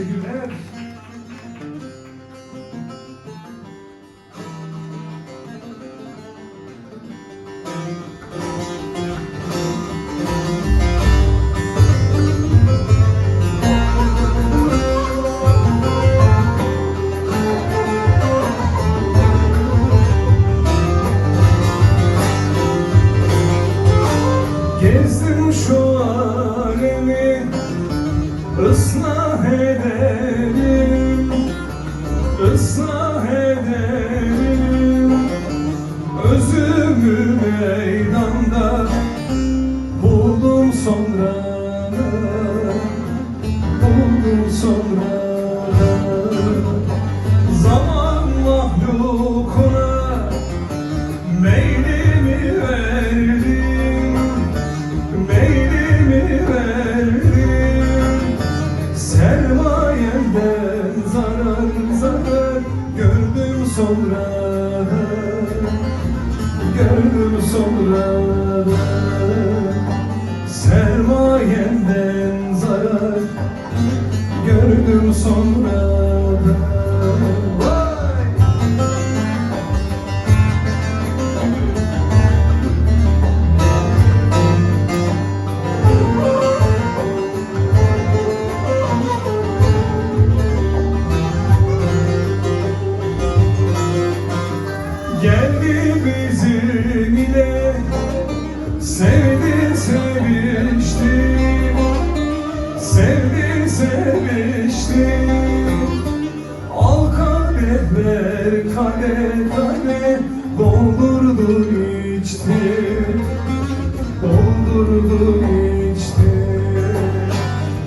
Teşekkürler. Gezdim şu alemi, ıslah ederim, ıslah ederim. Özümü meydanda buldum sonra, buldum sonra. Zaman mahlukuna meylimi verdim, meylimi verdim. Sermayemden zarar zarar gördüm sonra, gördüm sonra. Sermayemden zarar gördüm sonra. Geldi bizim ile, sevdi sevişti, sevdi sevişti. Al kadehler kadeh kadeh, doldurdu içti, doldurdu içti.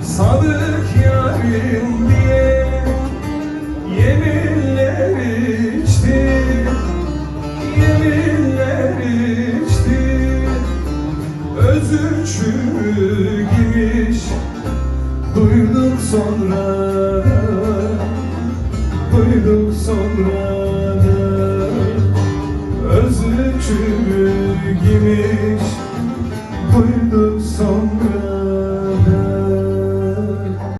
Sadık yarim diye yeminler içti, yeminler içti. Özü çürümiş duyduk sonra, duyduk sonra. Özü çürümiş duyduk